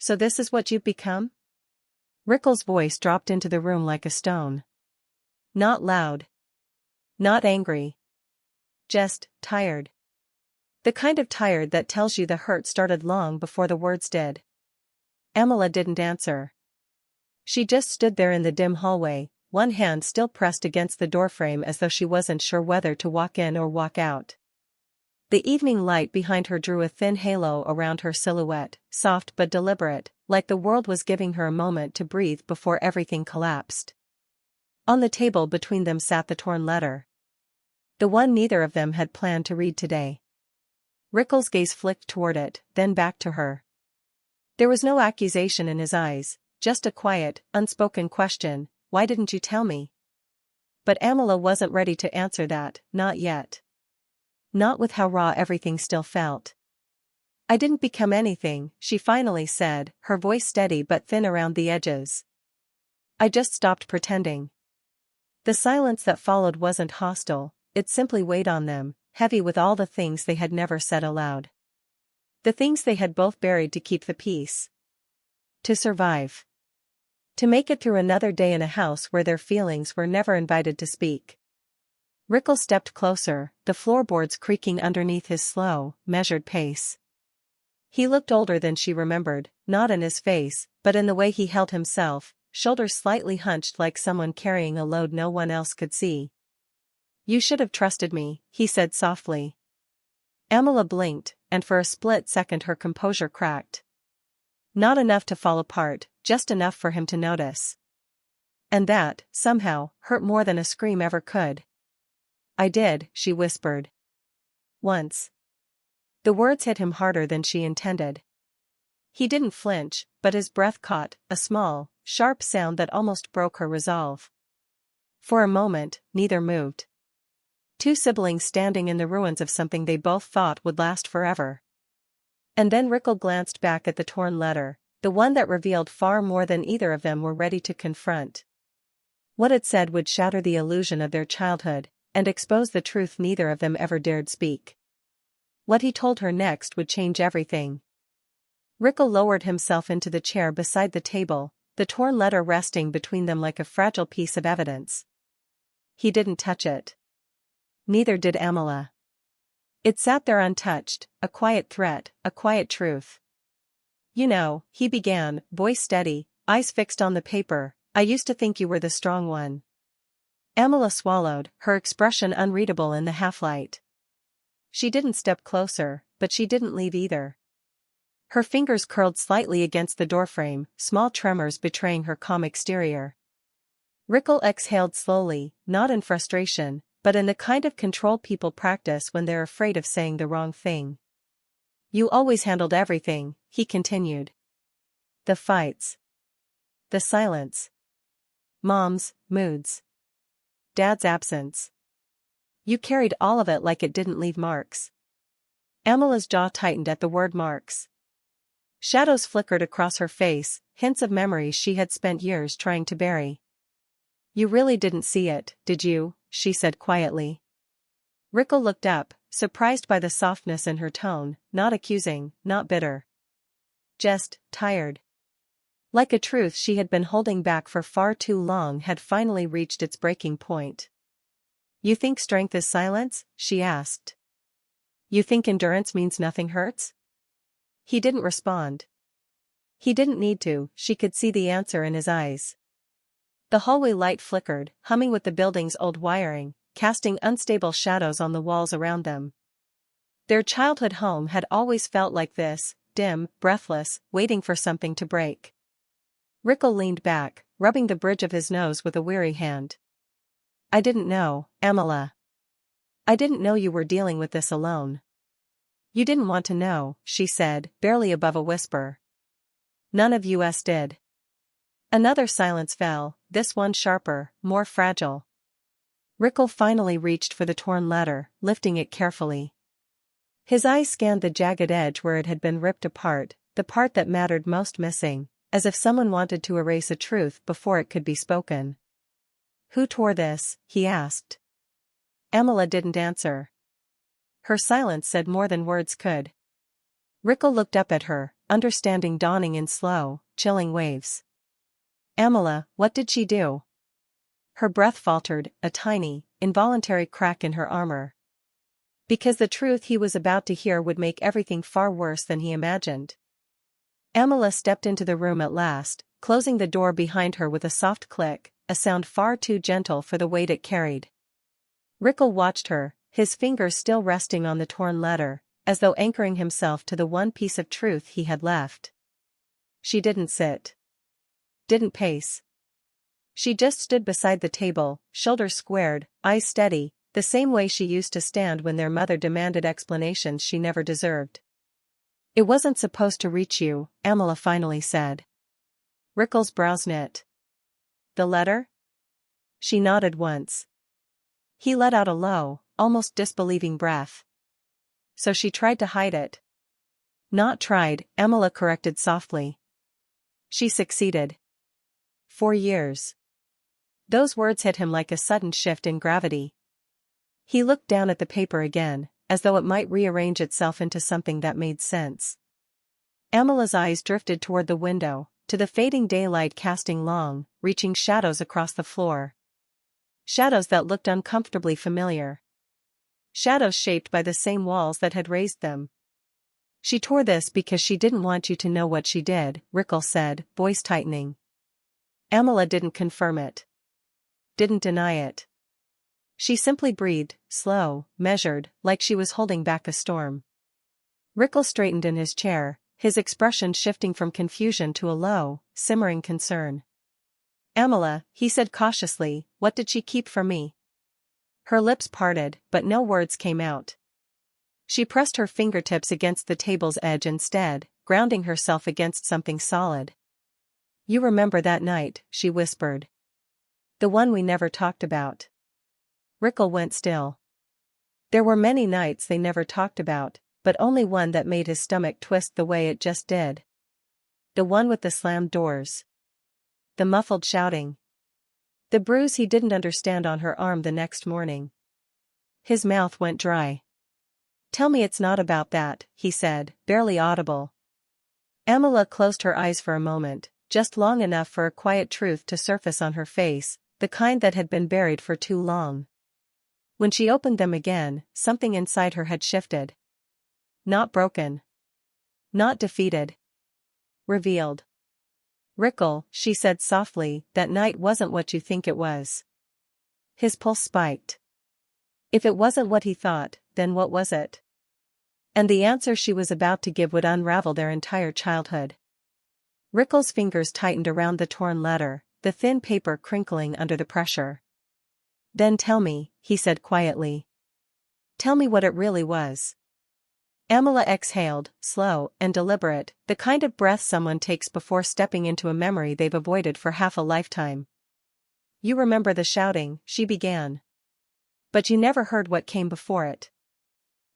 So this is what you've become? Rickle's voice dropped into the room like a stone. Not loud. Not angry. Just tired. The kind of tired that tells you the hurt started long before the words did. Amala didn't answer. She just stood there in the dim hallway, one hand still pressed against the doorframe as though she wasn't sure whether to walk in or walk out. The evening light behind her drew a thin halo around her silhouette, soft but deliberate, like the world was giving her a moment to breathe before everything collapsed. On the table between them sat the torn letter. The one neither of them had planned to read today. Rickle's gaze flicked toward it, then back to her. There was no accusation in his eyes, just a quiet, unspoken question, "Why didn't you tell me?" But Amala wasn't ready to answer that, not yet. Not with how raw everything still felt. "I didn't become anything," she finally said, her voice steady but thin around the edges. "I just stopped pretending." The silence that followed wasn't hostile, it simply weighed on them, heavy with all the things they had never said aloud. The things they had both buried to keep the peace. To survive. To make it through another day in a house where their feelings were never invited to speak. Rickle stepped closer, the floorboards creaking underneath his slow, measured pace. He looked older than she remembered, not in his face, but in the way he held himself, shoulders slightly hunched like someone carrying a load no one else could see. "You should have trusted me," he said softly. Amala blinked, and for a split second her composure cracked. Not enough to fall apart, just enough for him to notice. And that, somehow, hurt more than a scream ever could. "I did," she whispered. "Once." The words hit him harder than she intended. He didn't flinch, but his breath caught, a small, sharp sound that almost broke her resolve. For a moment, neither moved. Two siblings standing in the ruins of something they both thought would last forever. And then Rickle glanced back at the torn letter, the one that revealed far more than either of them were ready to confront. What it said would shatter the illusion of their childhood, and expose the truth neither of them ever dared speak. What he told her next would change everything. Rickle lowered himself into the chair beside the table, the torn letter resting between them like a fragile piece of evidence. He didn't touch it. Neither did Amala. It sat there untouched, a quiet threat, a quiet truth. "You know," he began, voice steady, eyes fixed on the paper, "I used to think you were the strong one." Amala swallowed, her expression unreadable in the half-light. She didn't step closer, but she didn't leave either. Her fingers curled slightly against the doorframe, small tremors betraying her calm exterior. Rickle exhaled slowly, not in frustration, but in the kind of control people practice when they're afraid of saying the wrong thing. "You always handled everything," he continued. "The fights. The silence. Mom's moods. Dad's absence. You carried all of it like it didn't leave marks." Amala's jaw tightened at the word marks. Shadows flickered across her face, hints of memories she had spent years trying to bury. "You really didn't see it, did you?" she said quietly. Rickle looked up, surprised by the softness in her tone, not accusing, not bitter. Just tired. Like a truth she had been holding back for far too long had finally reached its breaking point. "You think strength is silence?" she asked. "You think endurance means nothing hurts?" He didn't respond. He didn't need to, she could see the answer in his eyes. The hallway light flickered, humming with the building's old wiring, casting unstable shadows on the walls around them. Their childhood home had always felt like this, dim, breathless, waiting for something to break. Rickle leaned back, rubbing the bridge of his nose with a weary hand. "I didn't know, Amala. I didn't know you were dealing with this alone." "You didn't want to know," she said, barely above a whisper. "None of us did." Another silence fell, this one sharper, more fragile. Rickle finally reached for the torn letter, lifting it carefully. His eyes scanned the jagged edge where it had been ripped apart, the part that mattered most missing, as if someone wanted to erase a truth before it could be spoken. "Who tore this?" he asked. Amala didn't answer. Her silence said more than words could. Rickle looked up at her, understanding dawning in slow, chilling waves. Amala, what did she do? Her breath faltered, a tiny, involuntary crack in her armor. Because the truth he was about to hear would make everything far worse than he imagined. Amala stepped into the room at last, closing the door behind her with a soft click, a sound far too gentle for the weight it carried. Rickle watched her, his fingers still resting on the torn letter, as though anchoring himself to the one piece of truth he had left. She didn't sit. Didn't pace. She just stood beside the table, shoulders squared, eyes steady, the same way she used to stand when their mother demanded explanations she never deserved. It wasn't supposed to reach you, Amala finally said. Rickle's brows knit. The letter? She nodded once. He let out a low, almost disbelieving breath. So she tried to hide it. Not tried, Amala corrected softly. She succeeded. 4 years. Those words hit him like a sudden shift in gravity. He looked down at the paper again, as though it might rearrange itself into something that made sense. Amala's eyes drifted toward the window, to the fading daylight casting long, reaching shadows across the floor. Shadows that looked uncomfortably familiar. Shadows shaped by the same walls that had raised them. She tore this because she didn't want you to know what she did, Rickle said, voice tightening. Amala didn't confirm it. Didn't deny it. She simply breathed, slow, measured, like she was holding back a storm. Rickle straightened in his chair, his expression shifting from confusion to a low, simmering concern. Amala, he said cautiously, what did she keep from me? Her lips parted, but no words came out. She pressed her fingertips against the table's edge instead, grounding herself against something solid. You remember that night, she whispered. The one we never talked about. Rickle went still. There were many nights they never talked about, but only one that made his stomach twist the way it just did. The one with the slammed doors. The muffled shouting. The bruise he didn't understand on her arm the next morning. His mouth went dry. Tell me it's not about that, he said, barely audible. Amala closed her eyes for a moment, just long enough for a quiet truth to surface on her face, the kind that had been buried for too long. When she opened them again, something inside her had shifted. Not broken. Not defeated. Revealed. Rickle, she said softly, that night wasn't what you think it was. His pulse spiked. If it wasn't what he thought, then what was it? And the answer she was about to give would unravel their entire childhood. Rickle's fingers tightened around the torn letter, the thin paper crinkling under the pressure. Then tell me, he said quietly. Tell me what it really was. Amala exhaled, slow and deliberate, the kind of breath someone takes before stepping into a memory they've avoided for half a lifetime. You remember the shouting, she began. But you never heard what came before it.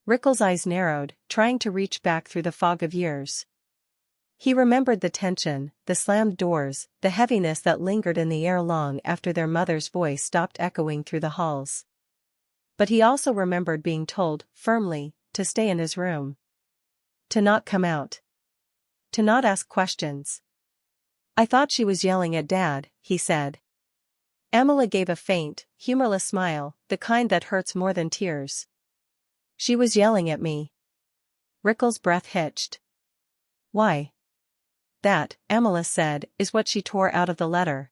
Rickle's eyes narrowed, trying to reach back through the fog of years. He remembered the tension, the slammed doors, the heaviness that lingered in the air long after their mother's voice stopped echoing through the halls. But he also remembered being told, firmly, to stay in his room. To not come out. To not ask questions. I thought she was yelling at Dad, he said. Amala gave a faint, humorless smile, the kind that hurts more than tears. She was yelling at me. Rickle's breath hitched. Why? That, Amala said, is what she tore out of the letter.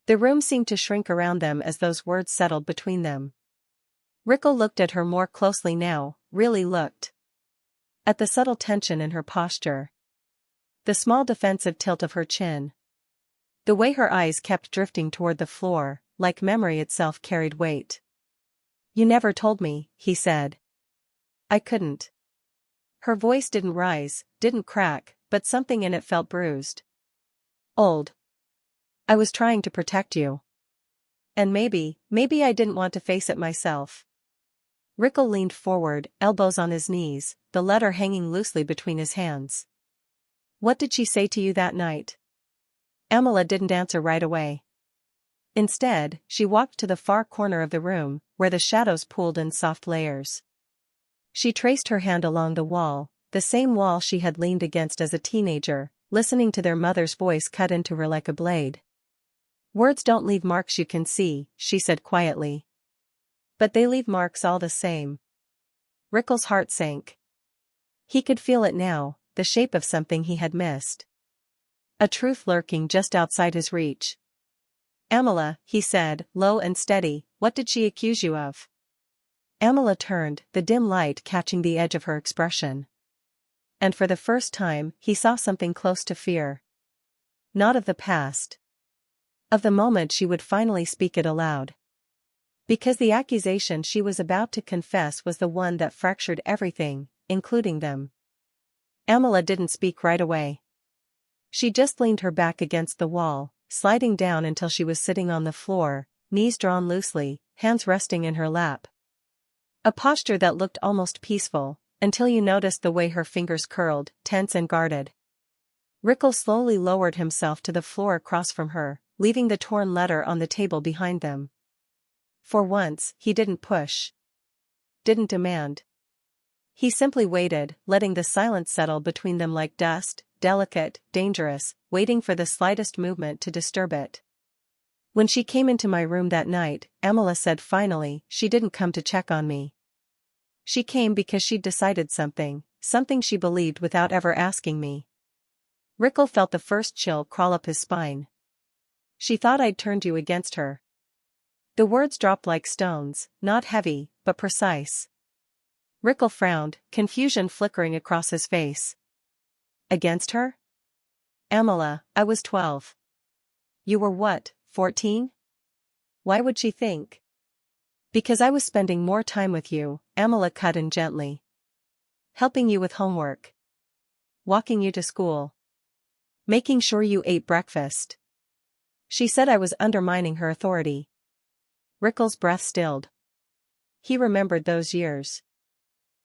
The room seemed to shrink around them as those words settled between them. Rickle looked at her more closely now, really looked. At the subtle tension in her posture. The small defensive tilt of her chin. The way her eyes kept drifting toward the floor, like memory itself carried weight. You never told me, he said. I couldn't. Her voice didn't rise, didn't crack, but something in it felt bruised. Old. I was trying to protect you. And maybe I didn't want to face it myself. Rickle leaned forward, elbows on his knees, the letter hanging loosely between his hands. What did she say to you that night? Amala didn't answer right away. Instead, she walked to the far corner of the room, where the shadows pooled in soft layers. She traced her hand along the wall, the same wall she had leaned against as a teenager, listening to their mother's voice cut into her like a blade. "Words don't leave marks you can see," she said quietly. "But they leave marks all the same." Rickles' heart sank. He could feel it now, the shape of something he had missed. A truth lurking just outside his reach. "Amala," he said, low and steady, "what did she accuse you of?" Amala turned, the dim light catching the edge of her expression. And for the first time, he saw something close to fear. Not of the past. Of the moment she would finally speak it aloud. Because the accusation she was about to confess was the one that fractured everything, including them. Amala didn't speak right away. She just leaned her back against the wall, sliding down until she was sitting on the floor, knees drawn loosely, hands resting in her lap. A posture that looked almost peaceful, until you noticed the way her fingers curled, tense and guarded. Rickles slowly lowered himself to the floor across from her, leaving the torn letter on the table behind them. For once, he didn't push. Didn't demand. He simply waited, letting the silence settle between them like dust, delicate, dangerous, waiting for the slightest movement to disturb it. "When she came into my room that night," Amala said finally, "she didn't come to check on me. She came because she'd decided something she believed without ever asking me." Rickle felt the first chill crawl up his spine. "She thought I'd turned you against her." The words dropped like stones, not heavy, but precise. Rickle frowned, confusion flickering across his face. "Against her?" "Amala, I was 12. You were what, 14? Why would she think?" "Because I was spending more time with you," Amala cut in gently. "Helping you with homework. Walking you to school. Making sure you ate breakfast." She said I was undermining her authority. Rickles' breath stilled. He remembered those years.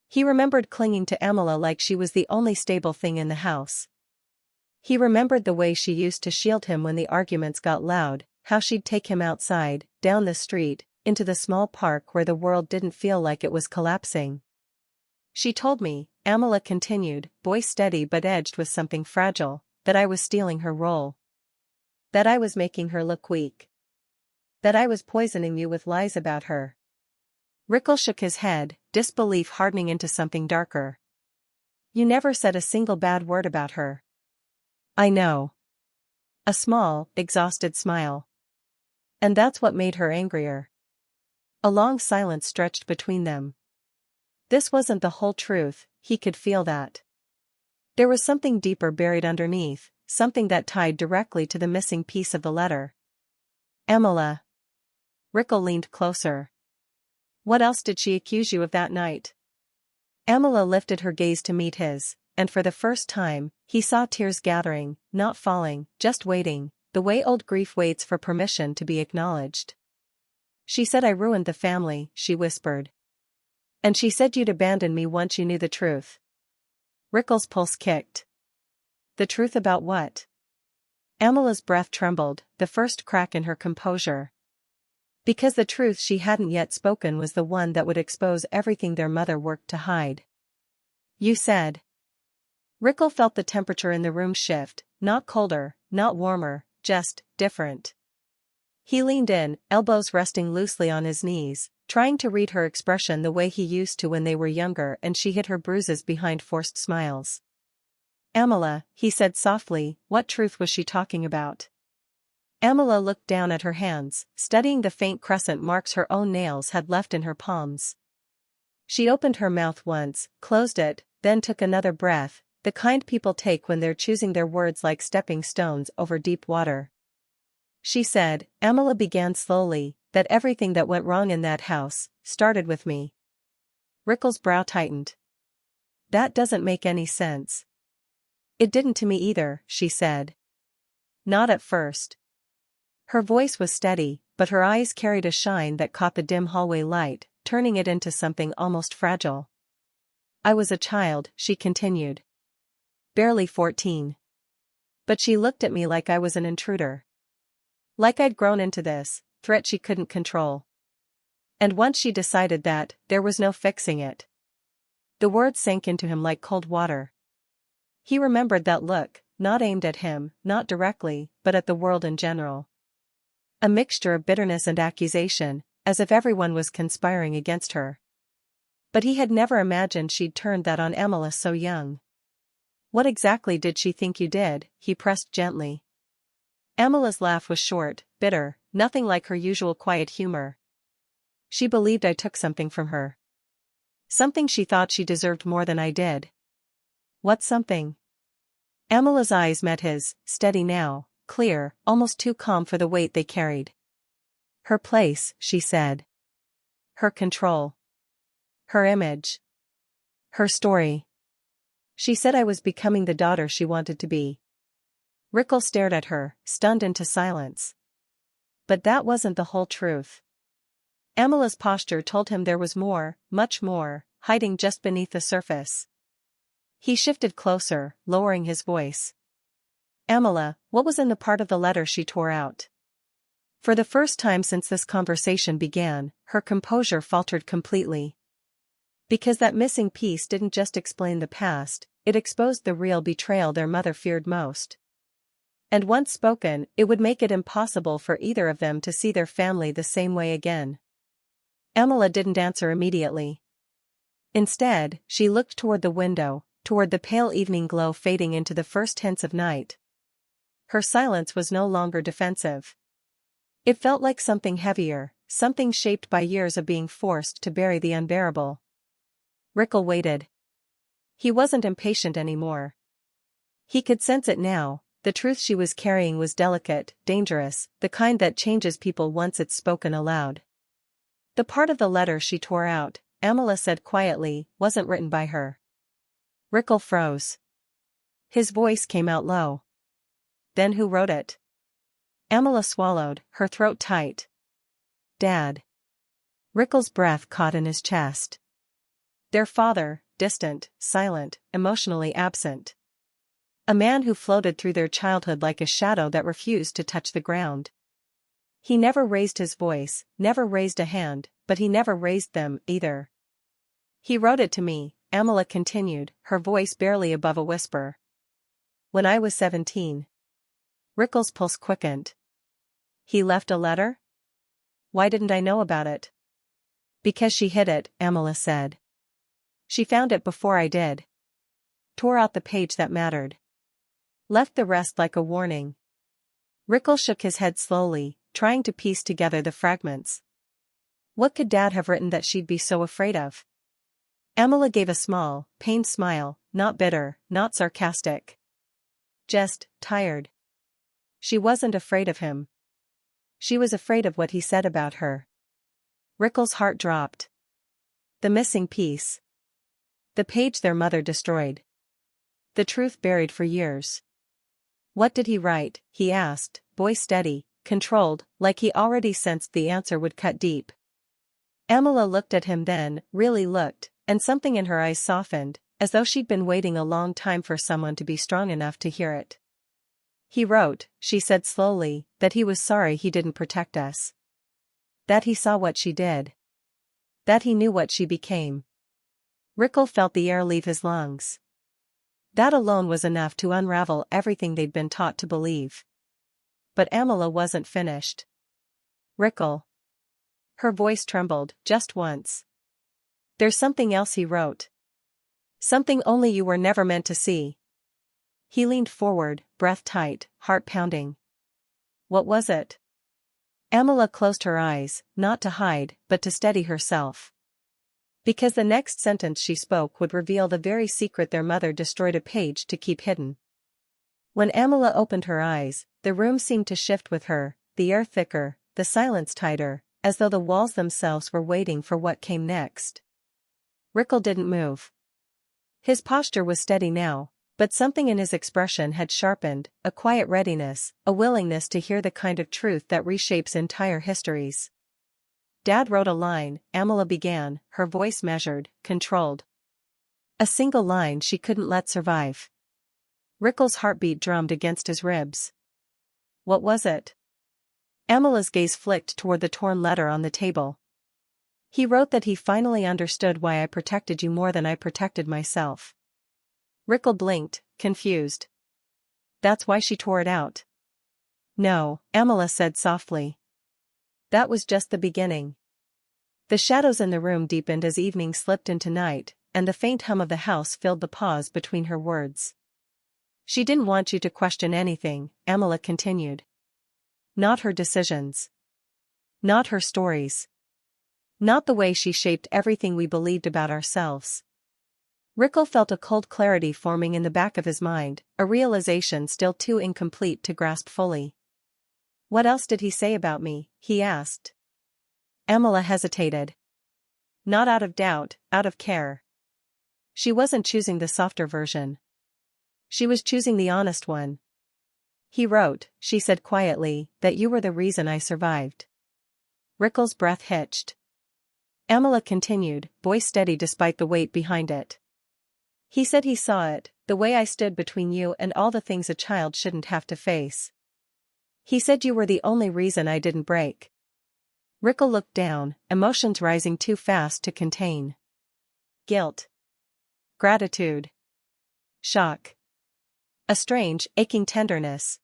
He remembered clinging to Amala like she was the only stable thing in the house. He remembered the way she used to shield him when the arguments got loud, how she'd take him outside, down the street, into the small park where the world didn't feel like it was collapsing. "She told me," Amala continued, voice steady but edged with something fragile, "that I was stealing her role. That I was making her look weak. That I was poisoning you with lies about her." Rickles shook his head, disbelief hardening into something darker. "You never said a single bad word about her." "I know." A small, exhausted smile. "And that's what made her angrier." A long silence stretched between them. This wasn't the whole truth, he could feel that. There was something deeper buried underneath, something that tied directly to the missing piece of the letter. "Amala." Rickle leaned closer. "What else did she accuse you of that night?" Amala lifted her gaze to meet his, and for the first time, he saw tears gathering, not falling, just waiting, the way old grief waits for permission to be acknowledged. "She said I ruined the family," she whispered. "And she said you'd abandon me once you knew the truth." Rickles' pulse kicked. "The truth about what?" Amala's breath trembled, the first crack in her composure. Because the truth she hadn't yet spoken was the one that would expose everything their mother worked to hide. "You said." Rickle felt the temperature in the room shift, not colder, not warmer, just different. He leaned in, elbows resting loosely on his knees, trying to read her expression the way he used to when they were younger, and she hid her bruises behind forced smiles. "Amala," he said softly, "what truth was she talking about?" Amala looked down at her hands, studying the faint crescent marks her own nails had left in her palms. She opened her mouth once, closed it, then took another breath, the kind people take when they're choosing their words like stepping stones over deep water. She said, Amala began slowly, that everything that went wrong in that house started with me. Rickles' brow tightened. "That doesn't make any sense." "It didn't to me either," she said. "Not at first." Her voice was steady, but her eyes carried a shine that caught the dim hallway light, turning it into something almost fragile. "I was a child," she continued. "Barely 14. But she looked at me like I was an intruder. Like I'd grown into this threat she couldn't control. And once she decided that, there was no fixing it. The words sank into him like cold water. He remembered that look, not aimed at him, not directly, but at the world in general. A mixture of bitterness and accusation, as if everyone was conspiring against her. But he had never imagined she'd turned that on Emily so young. "What exactly did she think you did?" he pressed gently. Emily's laugh was short, bitter, nothing like her usual quiet humor. "She believed I took something from her. Something she thought she deserved more than I did." "What something?" Emily's eyes met his, steady now, clear, almost too calm for the weight they carried. "Her place," she said. "Her control. Her image. Her story. She said I was becoming the daughter she wanted to be." Rickle stared at her, stunned into silence. But that wasn't the whole truth. Emily's posture told him there was more, much more, hiding just beneath the surface. He shifted closer, lowering his voice. "Emily, what was in the part of the letter she tore out?" For the first time since this conversation began, her composure faltered completely. Because that missing piece didn't just explain the past, it exposed the real betrayal their mother feared most. And once spoken, it would make it impossible for either of them to see their family the same way again. Emily didn't answer immediately. Instead, she looked toward the window, toward the pale evening glow fading into the first hints of night. Her silence was no longer defensive. It felt like something heavier, something shaped by years of being forced to bury the unbearable. Rickle waited. He wasn't impatient anymore. He could sense it now. The truth she was carrying was delicate, dangerous, the kind that changes people once it's spoken aloud. "The part of the letter she tore out," Emily said quietly, "wasn't written by her." Rickle froze. His voice came out low. "Then who wrote it?" Emily swallowed, her throat tight. "Dad." Rickle's breath caught in his chest. Their father, distant, silent, emotionally absent. A man who floated through their childhood like a shadow that refused to touch the ground. He never raised his voice, never raised a hand, but he never raised them, either. "He wrote it to me," Emily continued, her voice barely above a whisper. "When I was 17. Rickle's pulse quickened. "He left a letter? Why didn't I know about it?" "Because she hid it," Emily said. "She found it before I did. Tore out the page that mattered. Left the rest like a warning." Rickle shook his head slowly, trying to piece together the fragments. What could Dad have written that she'd be so afraid of? Emily gave a small, pained smile, not bitter, not sarcastic. Just tired. She wasn't afraid of him. She was afraid of what he said about her. Rickle's heart dropped. The missing piece. The page their mother destroyed. The truth buried for years. "What did he write?" he asked, voice steady, controlled, like he already sensed the answer would cut deep. Emily looked at him then, really looked, and something in her eyes softened, as though she'd been waiting a long time for someone to be strong enough to hear it. "He wrote," she said slowly, "that he was sorry he didn't protect us. That he saw what she did. That he knew what she became." Rickle felt the air leave his lungs. That alone was enough to unravel everything they'd been taught to believe. But Emily wasn't finished. "Rickle." Her voice trembled, just once. "There's something else he wrote. Something only you were never meant to see." He leaned forward, breath tight, heart pounding. "What was it?" Emily closed her eyes, not to hide, but to steady herself. Because the next sentence she spoke would reveal the very secret their mother destroyed a page to keep hidden. When Emily opened her eyes, the room seemed to shift with her, the air thicker, the silence tighter, as though the walls themselves were waiting for what came next. Rickle didn't move. His posture was steady now, but something in his expression had sharpened, a quiet readiness, a willingness to hear the kind of truth that reshapes entire histories. "Dad wrote a line," Emily began, her voice measured, controlled. A single line she couldn't let survive. Rickle's heartbeat drummed against his ribs. "What was it?" Emily's gaze flicked toward the torn letter on the table. He wrote that he finally understood why I protected you more than I protected myself. Rickle blinked, confused. That's why she tore it out. No, Amala said softly. That was just the beginning. The shadows in the room deepened as evening slipped into night, and the faint hum of the house filled the pause between her words. She didn't want you to question anything, Amala continued. Not her decisions. Not her stories. Not the way she shaped everything we believed about ourselves. Rickle felt a cold clarity forming in the back of his mind, a realization still too incomplete to grasp fully. What else did he say about me? He asked. Amala hesitated. Not out of doubt, out of care. She wasn't choosing the softer version. She was choosing the honest one. He wrote, she said quietly, that you were the reason I survived. Rickle's breath hitched. Amala continued, voice steady despite the weight behind it. He said he saw it, the way I stood between you and all the things a child shouldn't have to face. He said you were the only reason I didn't break. Rickle looked down, emotions rising too fast to contain. Guilt. Gratitude. Shock. A strange, aching tenderness.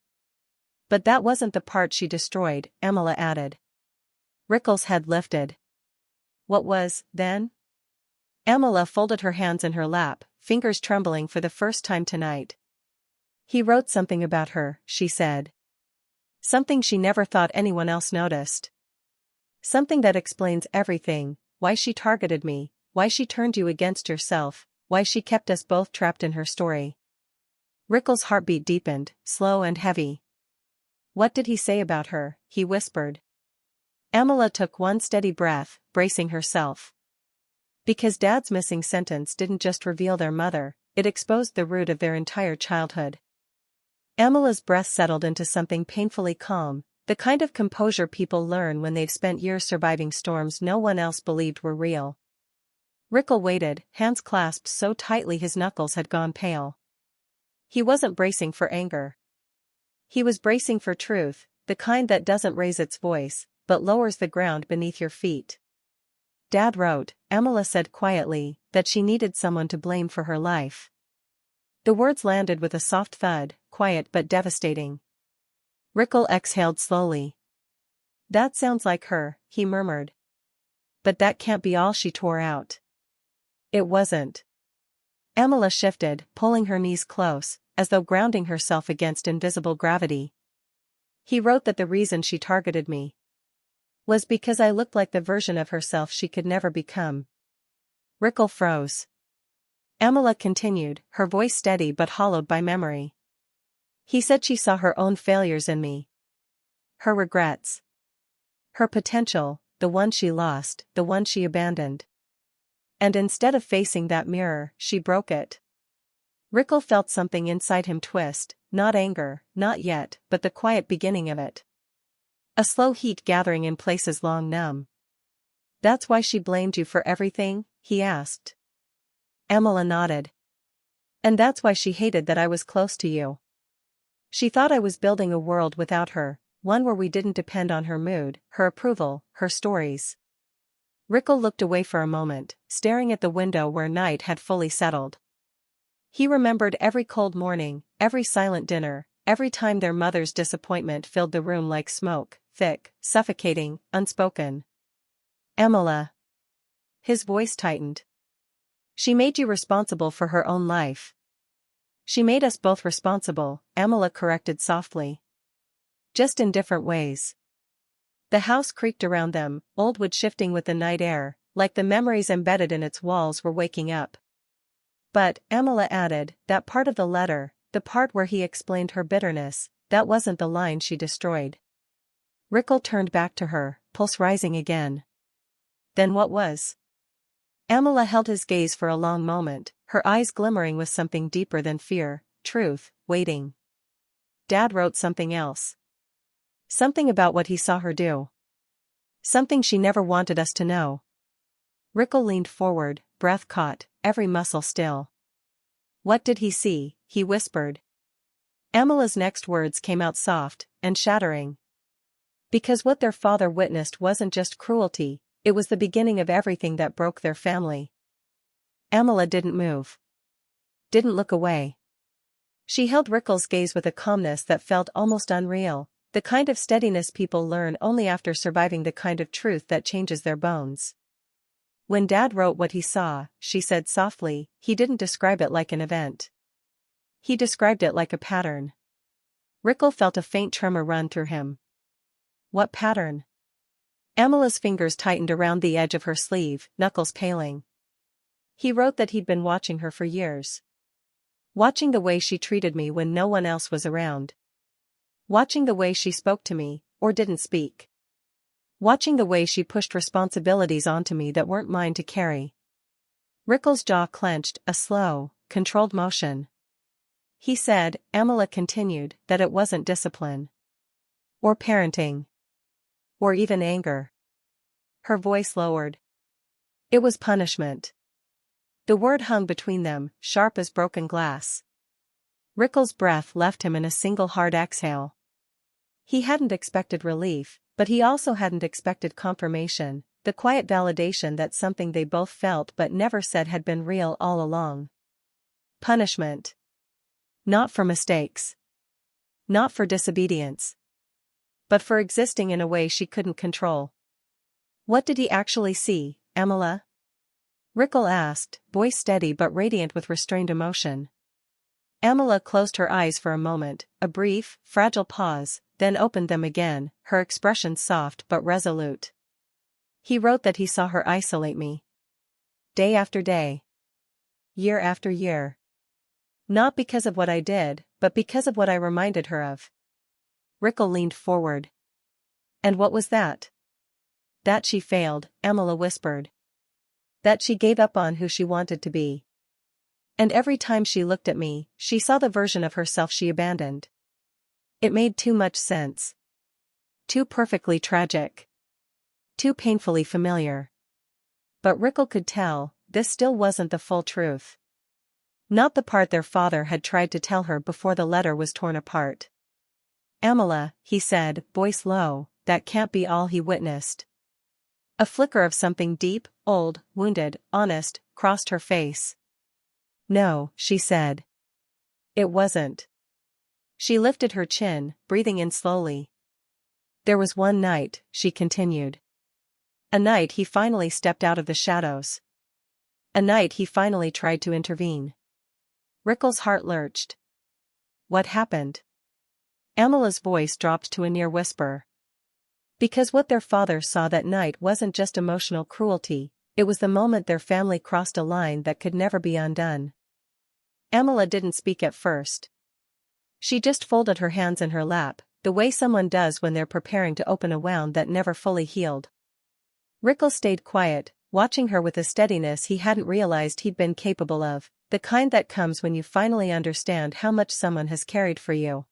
But that wasn't the part she destroyed, Amala added. Rickle's head lifted. What was, then? Amala folded her hands in her lap, fingers trembling for the first time tonight. He wrote something about her, she said. Something she never thought anyone else noticed. Something that explains everything, why she targeted me, why she turned you against yourself, why she kept us both trapped in her story. Rickle's heartbeat deepened, slow and heavy. What did he say about her? He whispered. Amala took one steady breath, bracing herself. Because Dad's missing sentence didn't just reveal their mother, it exposed the root of their entire childhood. Amala's breath settled into something painfully calm, the kind of composure people learn when they've spent years surviving storms no one else believed were real. Rickle waited, hands clasped so tightly his knuckles had gone pale. He wasn't bracing for anger. He was bracing for truth, the kind that doesn't raise its voice, but lowers the ground beneath your feet. Dad wrote, Amala said quietly, that she needed someone to blame for her life. The words landed with a soft thud, quiet but devastating. Rickle exhaled slowly. That sounds like her, he murmured. But that can't be all she tore out. It wasn't. Amala shifted, pulling her knees close, as though grounding herself against invisible gravity. He wrote that the reason she targeted me was because I looked like the version of herself she could never become. Rickle froze. Amala continued, her voice steady but hollowed by memory. He said she saw her own failures in me. Her regrets. Her potential, the one she lost, the one she abandoned. And instead of facing that mirror, she broke it. Rickle felt something inside him twist, not anger, not yet, but the quiet beginning of it. A slow heat gathering in places long numb. That's why she blamed you for everything? He asked. Amala nodded. And that's why she hated that I was close to you. She thought I was building a world without her, one where we didn't depend on her mood, her approval, her stories. Rickle looked away for a moment, staring at the window where night had fully settled. He remembered every cold morning, every silent dinner, every time their mother's disappointment filled the room like smoke, thick, suffocating, unspoken. Amala. His voice tightened. She made you responsible for her own life. She made us both responsible, Amala corrected softly. Just in different ways. The house creaked around them, old wood shifting with the night air, like the memories embedded in its walls were waking up. But, Amala added, that part of the letter, the part where he explained her bitterness, that wasn't the line she destroyed. Rickle turned back to her, pulse rising again. Then what was? Amala held his gaze for a long moment, her eyes glimmering with something deeper than fear, truth, waiting. Dad wrote something else. Something about what he saw her do. Something she never wanted us to know. Rickle leaned forward, breath caught, every muscle still. What did he see? He whispered. Amala's next words came out soft and shattering. Because what their father witnessed wasn't just cruelty, It was the beginning of everything that broke their family. Amala didn't move. Didn't look away. She held Rickles' gaze with a calmness that felt almost unreal, the kind of steadiness people learn only after surviving the kind of truth that changes their bones. When Dad wrote what he saw, she said softly, he didn't describe it like an event. He described it like a pattern. Rickle felt a faint tremor run through him. What pattern? Amala's fingers tightened around the edge of her sleeve, knuckles paling. He wrote that he'd been watching her for years. Watching the way she treated me when no one else was around. Watching the way she spoke to me, or didn't speak. Watching the way she pushed responsibilities onto me that weren't mine to carry. Rickles' jaw clenched, a slow, controlled motion. He said, Amala continued, that it wasn't discipline. Or parenting. Or even anger. Her voice lowered. It was punishment. The word hung between them, sharp as broken glass. Rickles' breath left him in a single hard exhale. He hadn't expected relief, but he also hadn't expected confirmation, the quiet validation that something they both felt but never said had been real all along. Punishment. Not for mistakes. Not for disobedience. But for existing in a way she couldn't control. What did he actually see, Amala? Rickle asked, voice steady but radiant with restrained emotion. Amala closed her eyes for a moment, a brief, fragile pause, then opened them again, her expression soft but resolute. He wrote that he saw her isolate me. Day after day. Year after year. Not because of what I did, but because of what I reminded her of. Rickle leaned forward. And what was that? That she failed, Amala whispered. That she gave up on who she wanted to be. And every time she looked at me, she saw the version of herself she abandoned. It made too much sense. Too perfectly tragic. Too painfully familiar. But Rickle could tell, this still wasn't the full truth. Not the part their father had tried to tell her before the letter was torn apart. Amala, he said, voice low, that can't be all he witnessed. A flicker of something deep, old, wounded, honest, crossed her face. No, she said. It wasn't. She lifted her chin, breathing in slowly. There was one night, she continued. A night he finally stepped out of the shadows. A night he finally tried to intervene. Rickle's heart lurched. What happened? Amala's voice dropped to a near whisper. Because what their father saw that night wasn't just emotional cruelty, it was the moment their family crossed a line that could never be undone. Amala didn't speak at first. She just folded her hands in her lap, the way someone does when they're preparing to open a wound that never fully healed. Rickle stayed quiet, watching her with a steadiness he hadn't realized he'd been capable of, the kind that comes when you finally understand how much someone has carried for you.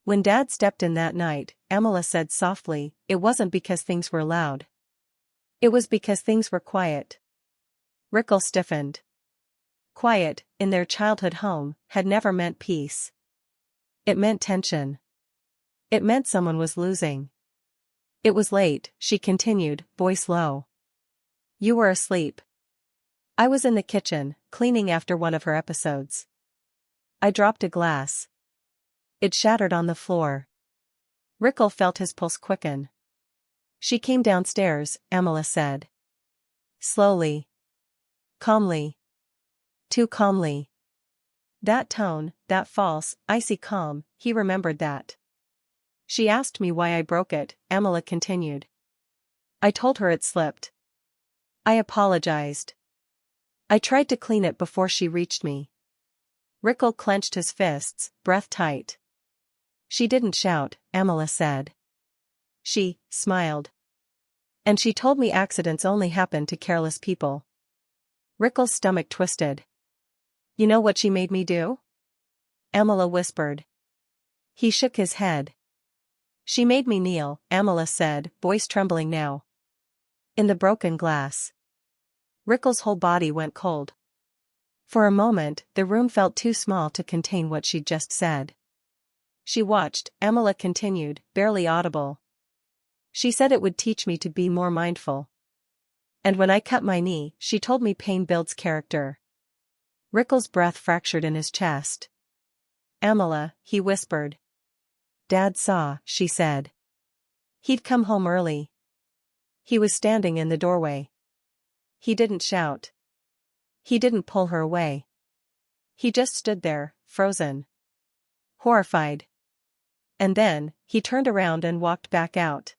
When Dad stepped in that night, Amala said softly, it wasn't because things were loud. It was because things were quiet. Rickle stiffened. Quiet, in their childhood home, had never meant peace. It meant tension. It meant someone was losing. It was late, she continued, voice low. You were asleep. I was in the kitchen, cleaning after one of her episodes. I dropped a glass. It shattered on the floor. Rickle felt his pulse quicken. She came downstairs, Amala said. Slowly. Calmly. Too calmly. That tone, that false, icy calm, he remembered that. She asked me why I broke it, Amala continued. I told her it slipped. I apologized. I tried to clean it before she reached me. Rickle clenched his fists, breath tight. She didn't shout, Amala said. She smiled. And she told me accidents only happen to careless people. Rickle's stomach twisted. You know what she made me do? Amala whispered. He shook his head. She made me kneel, Amala said, voice trembling now. In the broken glass. Rickle's whole body went cold. For a moment, the room felt too small to contain what she'd just said. She watched, Amala continued, barely audible. She said it would teach me to be more mindful. And when I cut my knee, she told me pain builds character. Rickles' breath fractured in his chest. Amala, he whispered. Dad saw, she said. He'd come home early. He was standing in the doorway. He didn't shout. He didn't pull her away. He just stood there, frozen. Horrified. And then, he turned around and walked back out.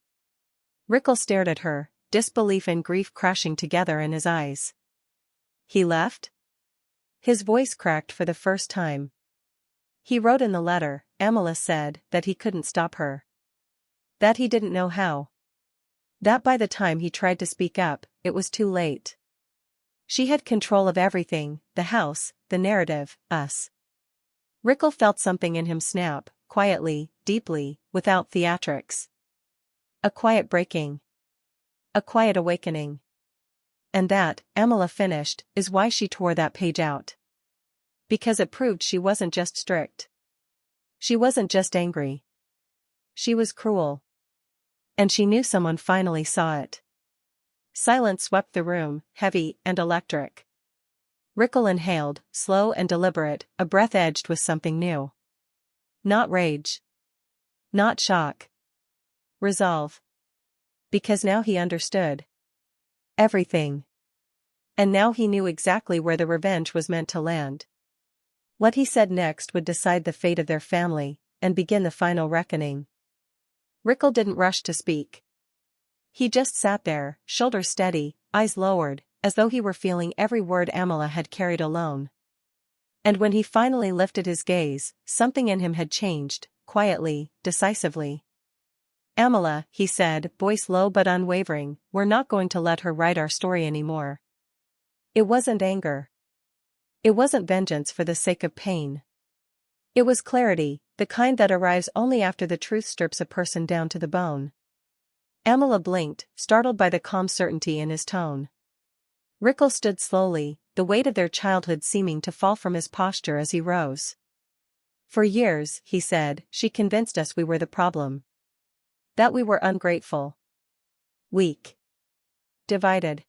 Rickles stared at her, disbelief and grief crashing together in his eyes. He left? His voice cracked for the first time. He wrote in the letter, Amala said, that he couldn't stop her. That he didn't know how. That by the time he tried to speak up, it was too late. She had control of everything, the house, the narrative, us. Rickles felt something in him snap, quietly, deeply, without theatrics. A quiet breaking. A quiet awakening. And that, Amala finished, is why she tore that page out. Because it proved she wasn't just strict. She wasn't just angry. She was cruel. And she knew someone finally saw it. Silence swept the room, heavy and electric. Rickles inhaled, slow and deliberate, a breath edged with something new. Not rage. Not shock. Resolve. Because now he understood. Everything. And now he knew exactly where the revenge was meant to land. What he said next would decide the fate of their family, and begin the final reckoning. Rickles didn't rush to speak. He just sat there, shoulders steady, eyes lowered, as though he were feeling every word Amala had carried alone. And when he finally lifted his gaze, something in him had changed, quietly, decisively. Amala, he said, voice low but unwavering, we're not going to let her write our story anymore. It wasn't anger. It wasn't vengeance for the sake of pain. It was clarity, the kind that arrives only after the truth strips a person down to the bone. Amala blinked, startled by the calm certainty in his tone. Rickles stood slowly, the weight of their childhood seeming to fall from his posture as he rose. For years, he said, she convinced us we were the problem. That we were ungrateful. Weak. Divided.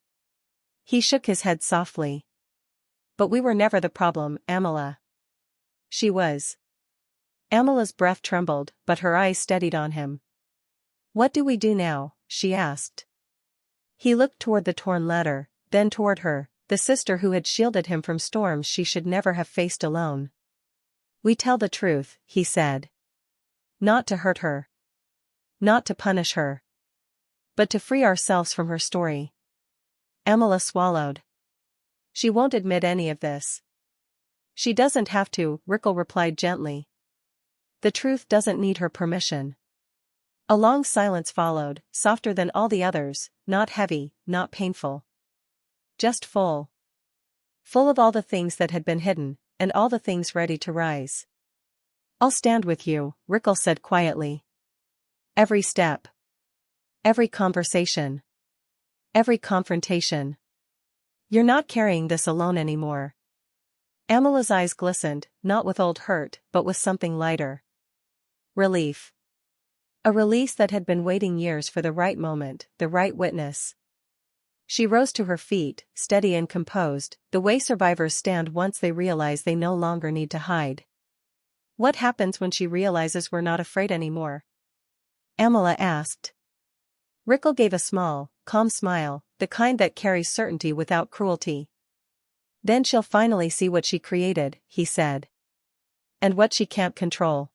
He shook his head softly. But we were never the problem, Amala. She was. Amala's breath trembled, but her eyes steadied on him. What do we do now? She asked. He looked toward the torn letter, then toward her, the sister who had shielded him from storms she should never have faced alone. We tell the truth, he said. Not to hurt her. Not to punish her. But to free ourselves from her story. Amala swallowed. She won't admit any of this. She doesn't have to, Rickles replied gently. The truth doesn't need her permission. A long silence followed, softer than all the others, not heavy, not painful. Just full. Full of all the things that had been hidden, and all the things ready to rise. I'll stand with you, Rickles said quietly. Every step. Every conversation. Every confrontation. You're not carrying this alone anymore. Amala's eyes glistened, not with old hurt, but with something lighter. Relief. A release that had been waiting years for the right moment, the right witness. She rose to her feet, steady and composed, the way survivors stand once they realize they no longer need to hide. What happens when she realizes we're not afraid anymore? Amala asked. Rickles gave a small, calm smile, the kind that carries certainty without cruelty. Then she'll finally see what she created, he said. And what she can't control.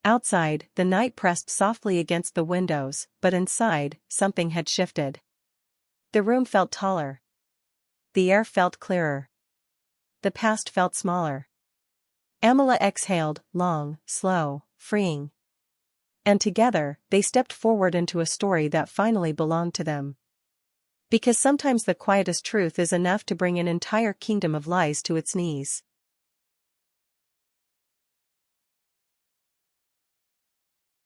Outside, the night pressed softly against the windows, but inside, something had shifted. The room felt taller. The air felt clearer. The past felt smaller. Amala exhaled, long, slow, freeing. And together, they stepped forward into a story that finally belonged to them. Because sometimes the quietest truth is enough to bring an entire kingdom of lies to its knees.